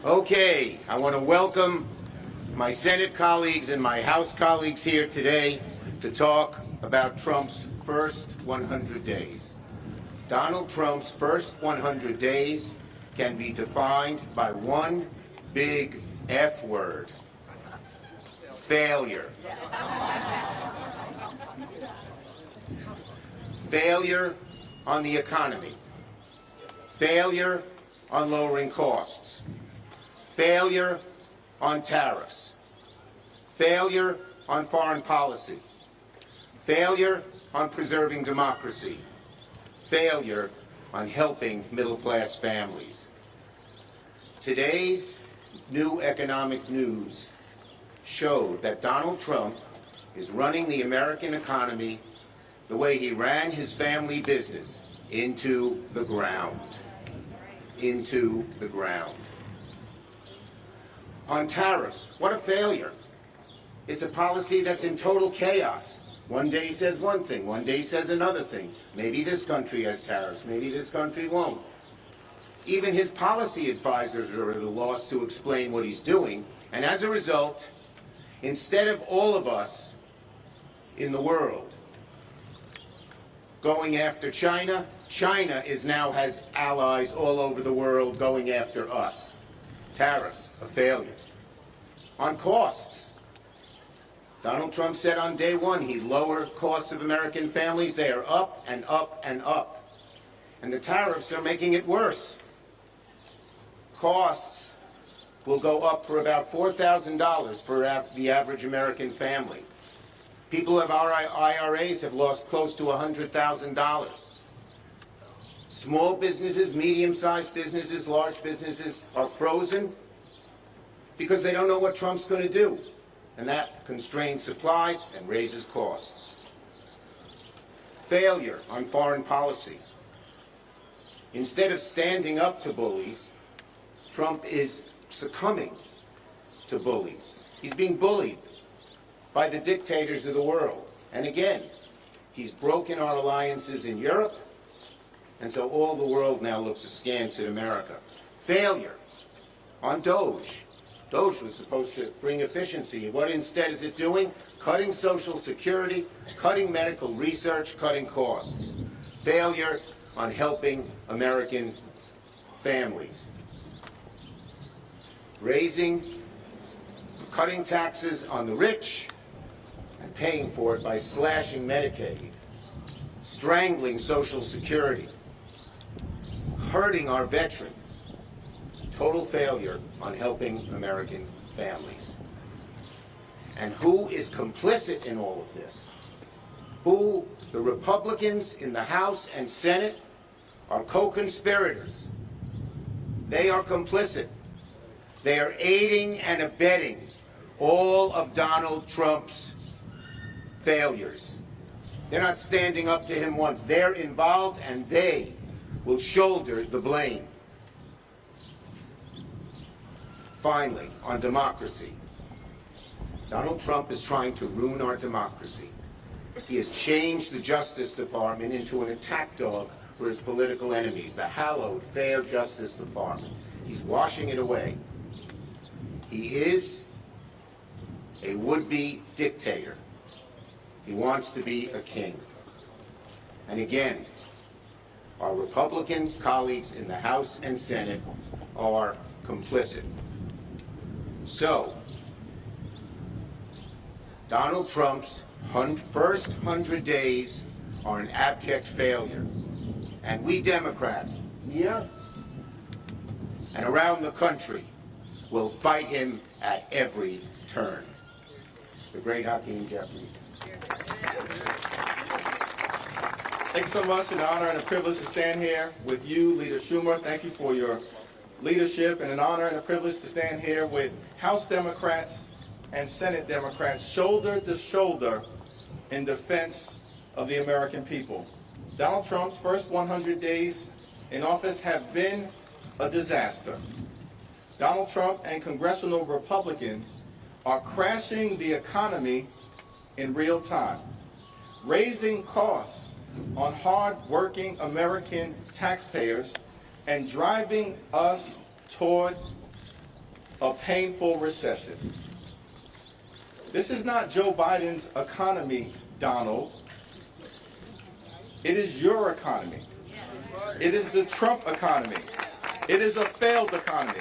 Okay, I want to welcome my Senate colleagues and my House colleagues here today to talk about Trump's first 100 days. Donald Trump's first 100 days can be defined by one big F word: failure. Failure on the economy. Failure on lowering costs. Failure on tariffs. Failure on foreign policy. Failure on preserving democracy. Failure on helping middle-class families. Today's new economic news showed that Donald Trump is running the American economy the way he ran his family business, into the ground. Into the ground. On tariffs, what a failure. It's a policy that's in total chaos. One day he says one thing, one day he says another thing. Maybe this country has tariffs, maybe this country won't. Even his policy advisors are at a loss to explain what he's doing, and as a result, instead of all of us in the world going after China, China now has allies all over the world going after us. Tariffs, a failure. On costs, Donald Trump said on day one he'd lower costs of American families. They are up and up and up. And the tariffs are making it worse. Costs will go up for about $4,000 for the average American family. People of our IRAs have lost close to $100,000. Small businesses, medium-sized businesses, large businesses are frozen because they don't know what Trump's going to do. And that constrains supplies and raises costs. Failure on foreign policy. Instead of standing up to bullies, Trump is succumbing to bullies. He's being bullied by the dictators of the world. And again, he's broken our alliances in Europe, and so all the world now looks askance at America. Failure on DOGE. DOGE was supposed to bring efficiency. What instead is it doing? Cutting Social Security, cutting medical research, cutting costs. Failure on helping American families. Cutting taxes on the rich and paying for it by slashing Medicaid, strangling Social Security, hurting our veterans. Total failure on helping American families. And who is complicit in all of this? Who, the Republicans in the House and Senate, are co-conspirators. They are complicit. They are aiding and abetting all of Donald Trump's failures. They're not standing up to him once. They're involved, and they will shoulder the blame. Finally, on democracy. Donald Trump is trying to ruin our democracy. He has changed the Justice Department into an attack dog for his political enemies, the hallowed, fair Justice Department. He's washing it away. He is a would-be dictator. He wants to be a king. And again, our Republican colleagues in the House and Senate are complicit. So, Donald Trump's first 100 days are an abject failure. And we Democrats here and around the country will fight him at every turn. The great Hakeem Jeffries. Thank you so much. An honor and a privilege to stand here with you, Leader Schumer. Thank you for your leadership, and an honor and a privilege to stand here with House Democrats and Senate Democrats shoulder to shoulder in defense of the American people. Donald Trump's first 100 days in office have been a disaster. Donald Trump and congressional Republicans are crashing the economy in real time, raising costs on hard-working American taxpayers and driving us toward a painful recession. This is not Joe Biden's economy, Donald. It is your economy. It is the Trump economy. It is a failed economy.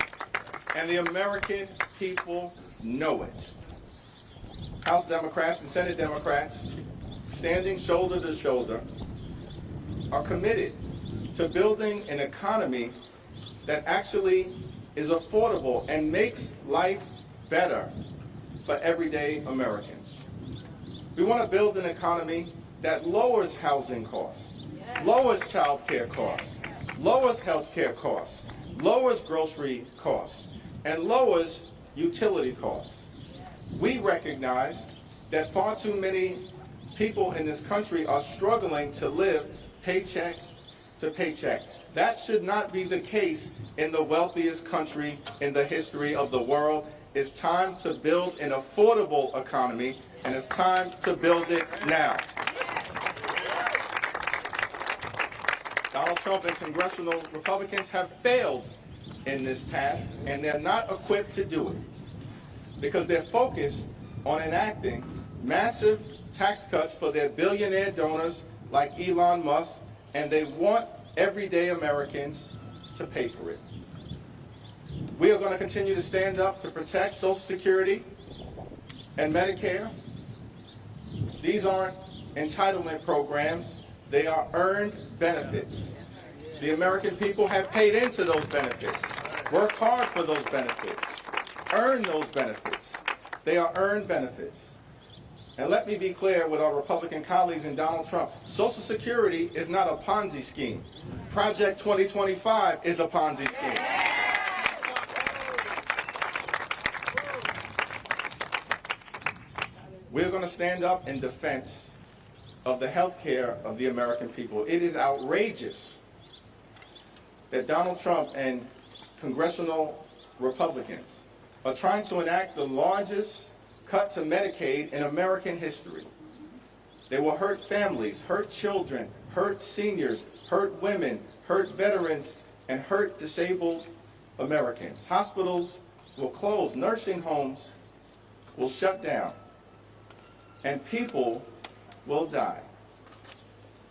And the American people know it. House Democrats and Senate Democrats, standing shoulder to shoulder, are committed to building an economy that actually is affordable and makes life better for everyday Americans. We want to build an economy that lowers housing costs, lowers child care costs, lowers health care costs, lowers grocery costs, and lowers utility costs. We recognize that far too many people in this country are struggling to live paycheck to paycheck. That should not be the case in the wealthiest country in the history of the world. It's time to build an affordable economy, and it's time to build it now. Donald Trump and congressional Republicans have failed in this task, and they're not equipped to do it because they're focused on enacting massive tax cuts for their billionaire donors like Elon Musk, and they want everyday Americans to pay for it. We are going to continue to stand up to protect Social Security and Medicare. These aren't entitlement programs. They are earned benefits. The American people have paid into those benefits, worked hard for those benefits, earned those benefits. They are earned benefits. And let me be clear with our Republican colleagues and Donald Trump, Social Security is not a Ponzi scheme. Project 2025 is a Ponzi scheme. We're going to stand up in defense of the health care of the American people. It is outrageous that Donald Trump and congressional Republicans are trying to enact the largest cut to Medicaid in American history. They will hurt families, hurt children, hurt seniors, hurt women, hurt veterans, and hurt disabled Americans. Hospitals will close, nursing homes will shut down, and people will die.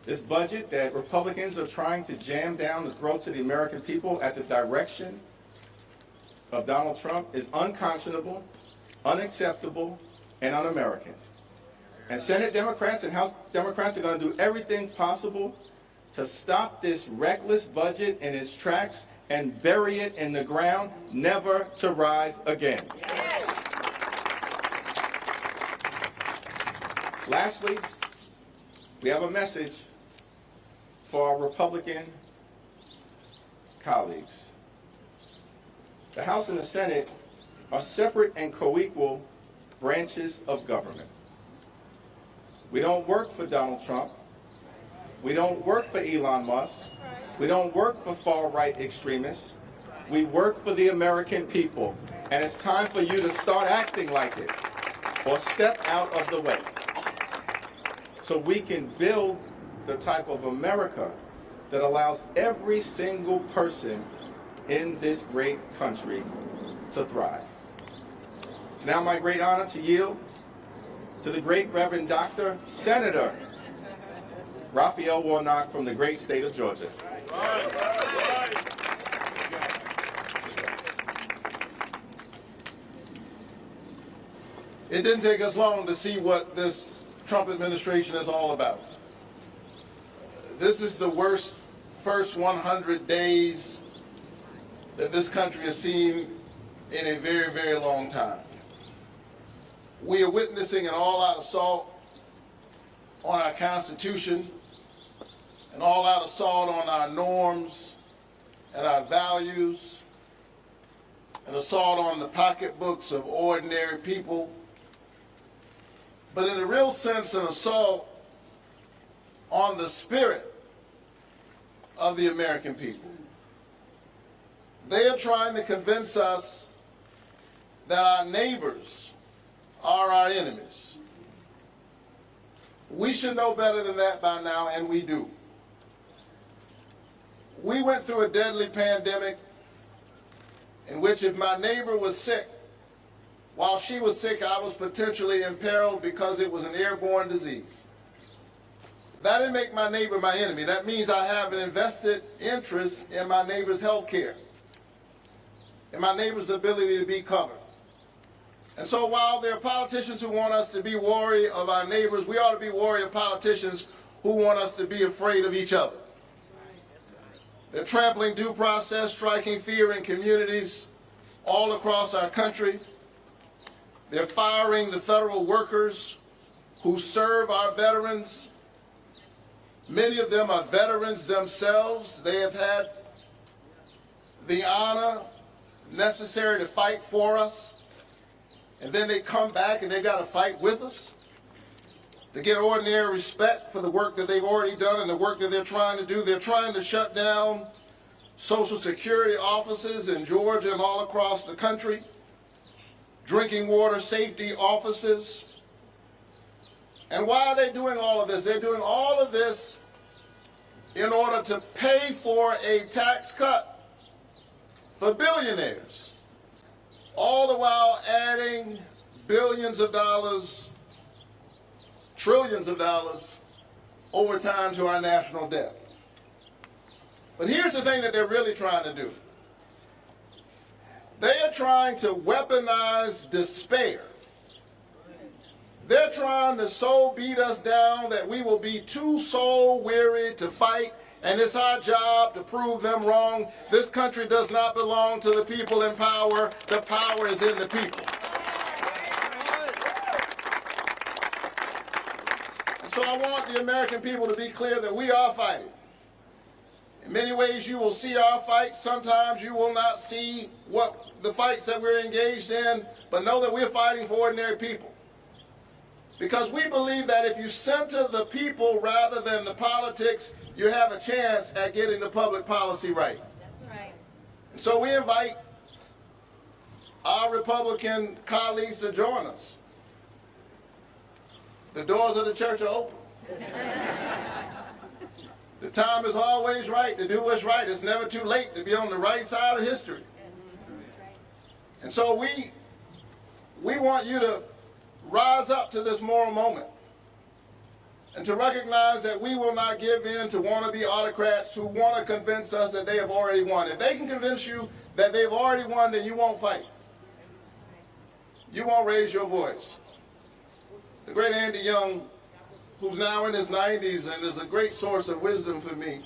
This budget that Republicans are trying to jam down the throats of the American people at the direction of Donald Trump is unconscionable, unacceptable, and un-American. And Senate Democrats and House Democrats are going to do everything possible to stop this reckless budget in its tracks and bury it in the ground, never to rise again. Yes. Lastly, we have a message for our Republican colleagues. The House and the Senate are separate and co-equal branches of government. We don't work for Donald Trump. We don't work for Elon Musk. We don't work for far-right extremists. We work for the American people. And it's time for you to start acting like it or step out of the way so we can build the type of America that allows every single person in this great country to thrive. It's now my great honor to yield to the great Reverend Dr. Senator Raphael Warnock from the great state of Georgia. It didn't take us long to see what this Trump administration is all about. This is the worst first 100 days that this country has seen in a very, very long time. We are witnessing an all-out assault on our Constitution, an all-out assault on our norms and our values, an assault on the pocketbooks of ordinary people, but in a real sense, an assault on the spirit of the American people. They are trying to convince us that our neighbors are our enemies. We should know better than that by now, and we do. We went through a deadly pandemic in which if my neighbor was sick, while she was sick, I was potentially imperiled because it was an airborne disease. That didn't make my neighbor my enemy. That means I have an invested interest in my neighbor's health care, in my neighbor's ability to be covered. And so while there are politicians who want us to be wary of our neighbors, we ought to be wary of politicians who want us to be afraid of each other. They're trampling due process, striking fear in communities all across our country. They're firing the federal workers who serve our veterans. Many of them are veterans themselves. They have had the honor necessary to fight for us. And then they come back and they've got to fight with us to get ordinary respect for the work that they've already done and the work that they're trying to do. They're trying to shut down Social Security offices in Georgia and all across the country, drinking water safety offices. And why are they doing all of this? They're doing all of this in order to pay for a tax cut for billionaires, all the while adding billions of dollars, trillions of dollars over time to our national debt. But here's the thing that they're really trying to do. They are trying to weaponize despair. They're trying to so beat us down that we will be too soul weary to fight, and it's our job to prove them wrong. This country does not belong to the people in power. The power is in the people. And so I want the American people to be clear that we are fighting. In many ways, you will see our fight. Sometimes you will not see what the fights that we're engaged in, but know that we're fighting for ordinary people. Because we believe that if you center the people rather than the politics, you have a chance at getting the public policy right. That's right. And so we invite our Republican colleagues to join us. The doors of the church are open. The time is always right to do what's right. It's never too late to be on the right side of history. That's right. And so we want you to rise up to this moral moment and to recognize that we will not give in to wannabe autocrats who want to convince us that they have already won. If they can convince you that they've already won, then you won't fight. You won't raise your voice. The great Andy Young, who's now in his 90s and is a great source of wisdom for me,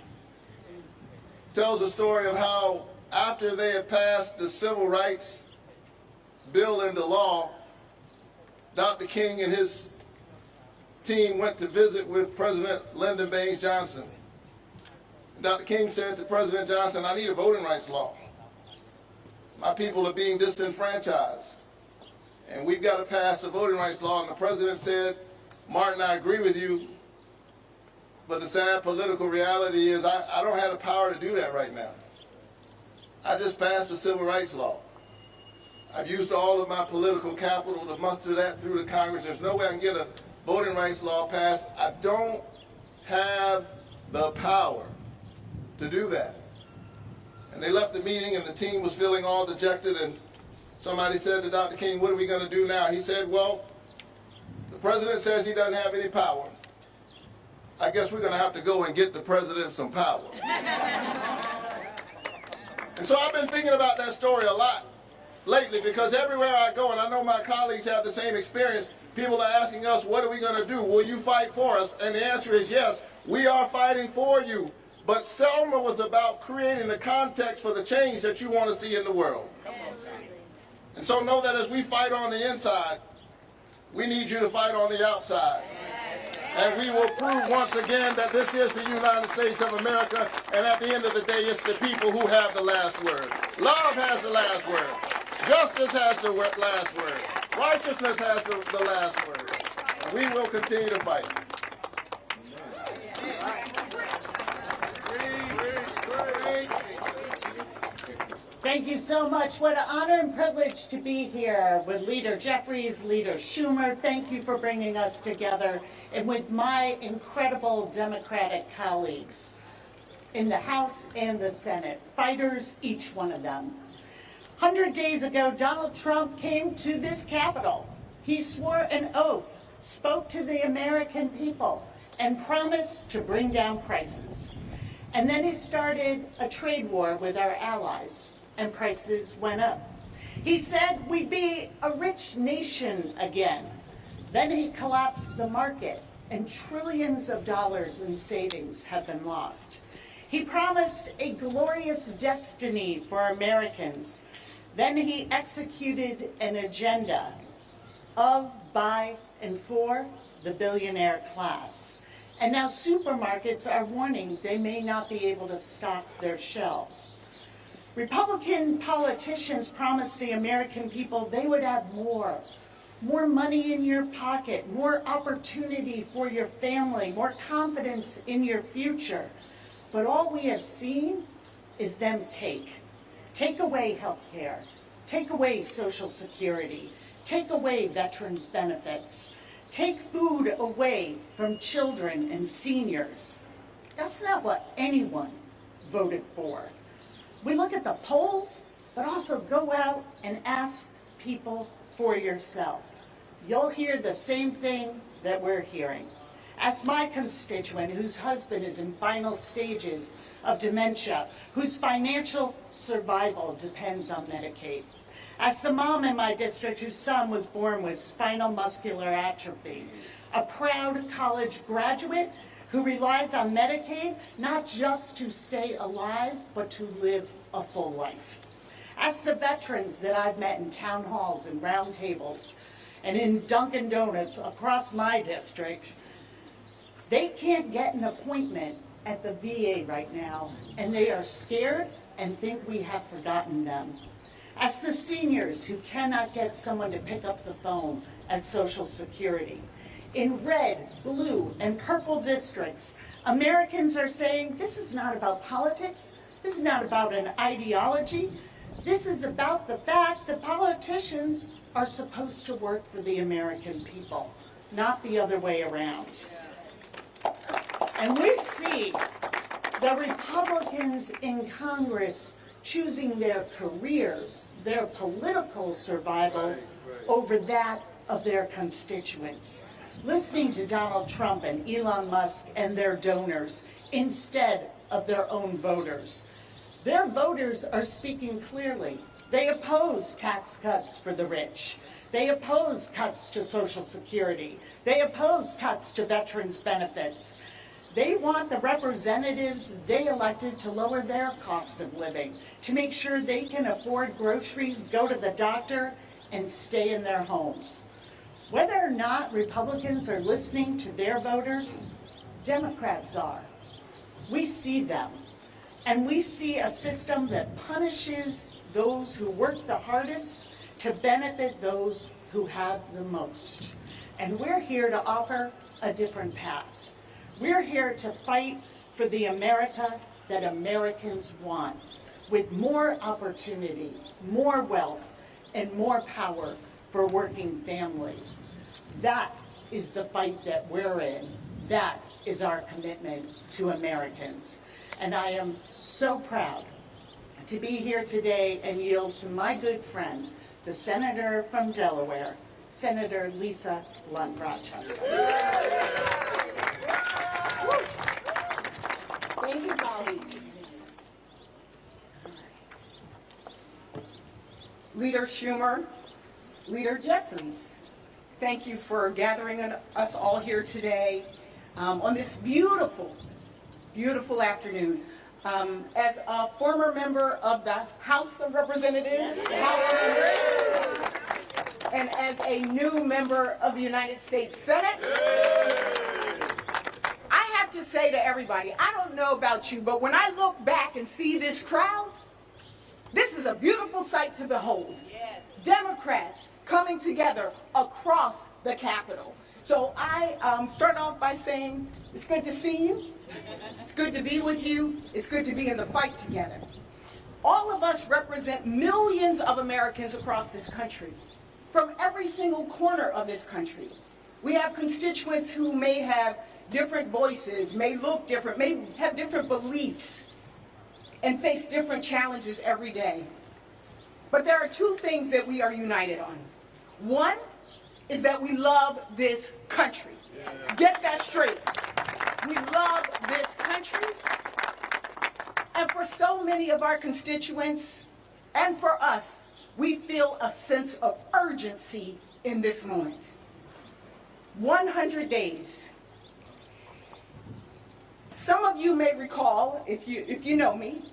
tells a story of how after they had passed the civil rights bill into law, Dr. King and his team went to visit with President Lyndon Baines Johnson. And Dr. King said to President Johnson, I need a voting rights law. My people are being disenfranchised, and we've got to pass a voting rights law. And the president said, Martin, I agree with you, but the sad political reality is I don't have the power to do that right now. I just passed a civil rights law. I've used all of my political capital to muster that through the Congress. There's no way I can get a voting rights law passed. I don't have the power to do that. And they left the meeting and the team was feeling all dejected, and somebody said to Dr. King, what are we going to do now? He said, well, the president says he doesn't have any power. I guess we're going to have to go and get the president some power. And so I've been thinking about that story a lot lately, because everywhere I go, and I know my colleagues have the same experience, people are asking us, what are we going to do? Will you fight for us? And the answer is yes, we are fighting for you. But Selma was about creating the context for the change that you want to see in the world. And so know that as we fight on the inside, we need you to fight on the outside. And we will prove once again that this is the United States of America, and at the end of the day, it's the people who have the last word. Love has the last word. Justice has the last word. Righteousness has the last word. And we will continue to fight. Thank you so much. What an honor and privilege to be here with Leader Jeffries, Leader Schumer. Thank you for bringing us together, and with my incredible Democratic colleagues in the House and the Senate. Fighters, each one of them. 100 days ago, Donald Trump came to this Capitol. He swore an oath, spoke to the American people, and promised to bring down prices. And then he started a trade war with our allies, and prices went up. He said we'd be a rich nation again. Then he collapsed the market, and trillions of dollars in savings have been lost. He promised a glorious destiny for Americans. Then he executed an agenda of, by, and for the billionaire class. And now supermarkets are warning they may not be able to stock their shelves. Republican politicians promised the American people they would have more money in your pocket, more opportunity for your family, more confidence in your future. But all we have seen is them take away health care, take away Social Security, take away veterans' benefits, take food away from children and seniors. That's not what anyone voted for. We look at the polls, but also go out and ask people for yourself. You'll hear the same thing that we're hearing. Ask my constituent whose husband is in final stages of dementia, whose financial survival depends on Medicaid. Ask the mom in my district whose son was born with spinal muscular atrophy, a proud college graduate who relies on Medicaid not just to stay alive, but to live a full life. Ask the veterans that I've met in town halls and round tables and in Dunkin' Donuts across my district. They can't get an appointment at the VA right now, and they are scared and think we have forgotten them. Ask the seniors who cannot get someone to pick up the phone at Social Security. In red, blue, and purple districts, Americans are saying this is not about politics, this is not about an ideology, this is about the fact that politicians are supposed to work for the American people, not the other way around. And we see the Republicans in Congress choosing their careers, their political survival over that of their constituents, listening to Donald Trump and Elon Musk and their donors instead of their own voters. Their voters are speaking clearly. They oppose tax cuts for the rich. They oppose cuts to Social Security. They oppose cuts to veterans' benefits. They want the representatives they elected to lower their cost of living, to make sure they can afford groceries, go to the doctor, and stay in their homes. Whether or not Republicans are listening to their voters, Democrats are. We see them, and we see a system that punishes those who work the hardest to benefit those who have the most. And we're here to offer a different path. We're here to fight for the America that Americans want, with more opportunity, more wealth, and more power for working families. That is the fight that we're in. That is our commitment to Americans. And I am so proud to be here today and yield to my good friend, the Senator from Delaware, Senator Lisa Blunt Rochester. Thank you, colleagues. Leader Schumer, Leader Jeffries, thank you for gathering us all here today on this beautiful, beautiful afternoon. As a former member of the House of Representatives, and as a new member of the United States Senate, I have to say to everybody, I don't know about you, but when I look back and see this crowd, this is a beautiful sight to behold. Yes. Democrats coming together across the Capitol. So I start off by saying, it's good to see you. It's good to be with you. It's good to be in the fight together. All of us represent millions of Americans across this country, from every single corner of this country. We have constituents who may have different voices, may look different, may have different beliefs, and face different challenges every day. But there are two things that we are united on. One is that we love this country. Get that straight. We love this country. And for so many of our constituents, and for us, we feel a sense of urgency in this moment. 100 days. Some of you may recall, if you know me,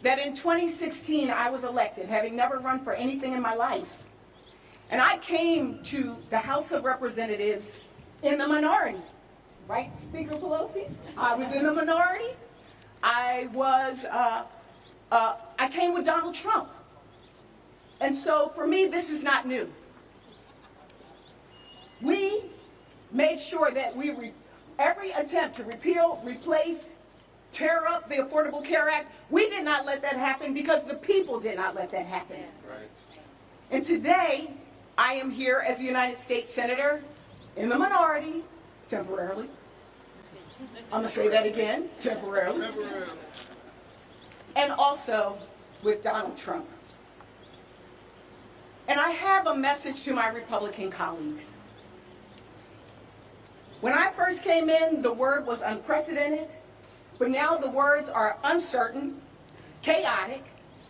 that in 2016 I was elected, having never run for anything in my life. And I came to the House of Representatives in the minority. Right, Speaker Pelosi? I was in the minority. I came with Donald Trump. And so for me, this is not new. We made sure that every attempt to repeal, replace, tear up the Affordable Care Act, we did not let that happen because the people did not let that happen. Right. And today, I am here as a United States Senator in the minority, temporarily. I'm going to say that again, temporarily. And also with Donald Trump. And I have a message to my Republican colleagues. When I first came in, the word was unprecedented, but now the words are uncertain, chaotic,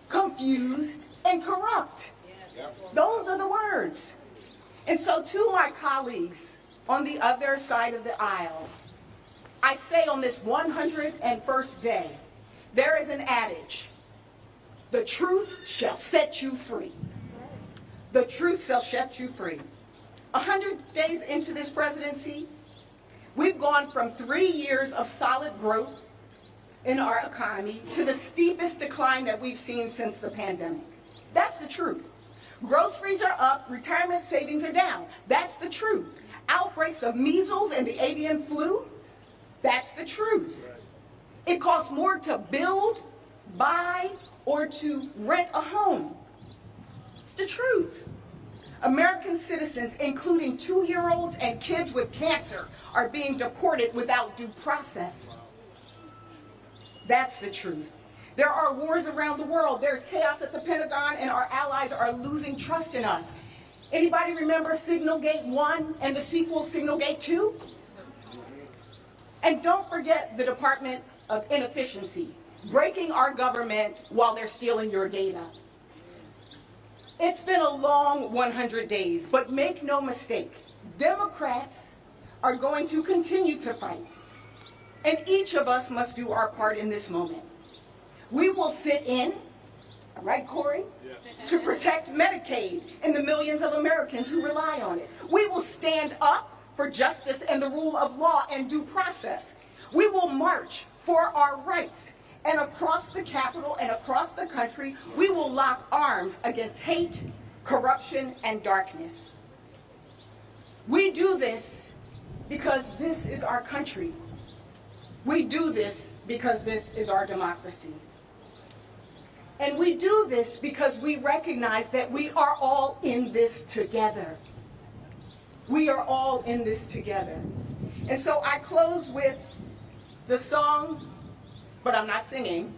confused, and corrupt. Those are the words. And so to my colleagues on the other side of the aisle, I say on this 101st day, there is an adage, the truth shall set you free. The truth shall set you free. 100 days into this presidency, we've gone from 3 years of solid growth in our economy to the steepest decline that we've seen since the pandemic. That's the truth. Groceries are up, retirement savings are down. That's the truth. Outbreaks of measles and the avian flu, that's the truth. It costs more to build, buy, or to rent a home. It's the truth. American citizens, including 2-year-olds and kids with cancer, are being deported without due process. That's the truth. There are wars around the world. There's chaos at the Pentagon, and our allies are losing trust in us. Anybody remember Signalgate 1 and the sequel Signalgate 2? And don't forget the Department of Inefficiency, breaking our government while they're stealing your data. It's been a long 100 days, but make no mistake, Democrats are going to continue to fight. And each of us must do our part in this moment. We will sit in, right, Corey? Yeah. To protect Medicaid and the millions of Americans who rely on it. We will stand up for justice and the rule of law and due process. We will march for our rights. And across the Capitol and across the country, we will lock arms against hate, corruption, and darkness. We do this because this is our country. We do this because this is our democracy. And we do this because we recognize that we are all in this together. We are all in this together. And so I close with the song, but I'm not singing.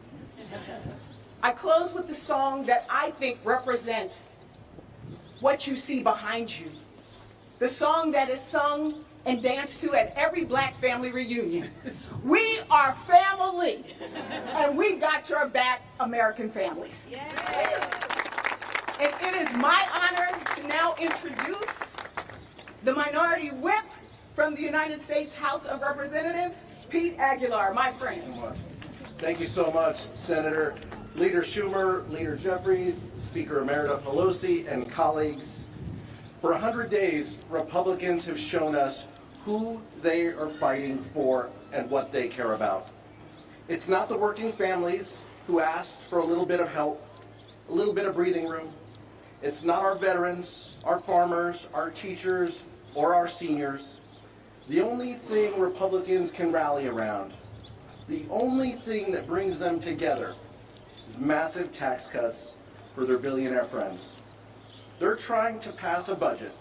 I close with the song that I think represents what you see behind you. The song that is sung and danced to at every Black family reunion. We are family, and we got your back, American families. Yay. And it is my honor to now introduce the Minority Whip from the United States House of Representatives, Pete Aguilar, my friend. Thank you so much, Senator. Leader Schumer, Leader Jeffries, Speaker Emerita Pelosi, and colleagues. For 100 days, Republicans have shown us who they are fighting for and what they care about. It's not the working families who asked for a little bit of help, a little bit of breathing room. It's not our veterans, our farmers, our teachers, or our seniors. The only thing Republicans can rally around, the only thing that brings them together, is massive tax cuts for their billionaire friends. They're trying to pass a budget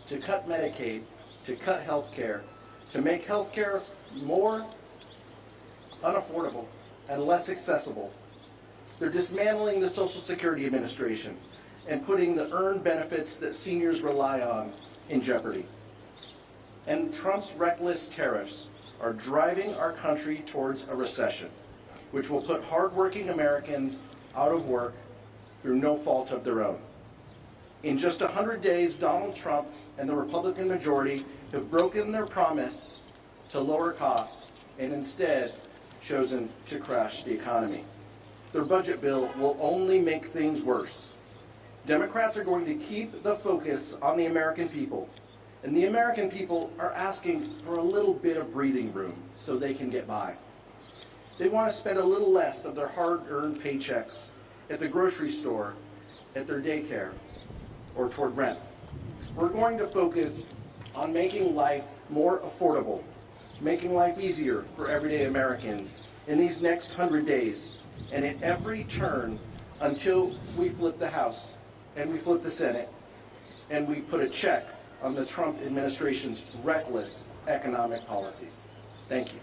to cut Medicaid, to cut health care, to make health care more unaffordable and less accessible. They're dismantling the Social Security Administration. and putting the earned benefits that seniors rely on in jeopardy. And Trump's reckless tariffs are driving our country towards a recession, which will put hardworking Americans out of work through no fault of their own. In just 100 days, Donald Trump and the Republican majority have broken their promise to lower costs and instead chosen to crash the economy. Their budget bill will only make things worse. Democrats are going to keep the focus on the American people, and the American people are asking for a little bit of breathing room so they can get by. They want to spend a little less of their hard-earned paychecks at the grocery store, at their daycare, or toward rent. We're going to focus on making life more affordable, making life easier for everyday Americans in these next 100 days, and at every turn until we flip the House and we flip the Senate and we put a check on the Trump administration's reckless economic policies. Thank you.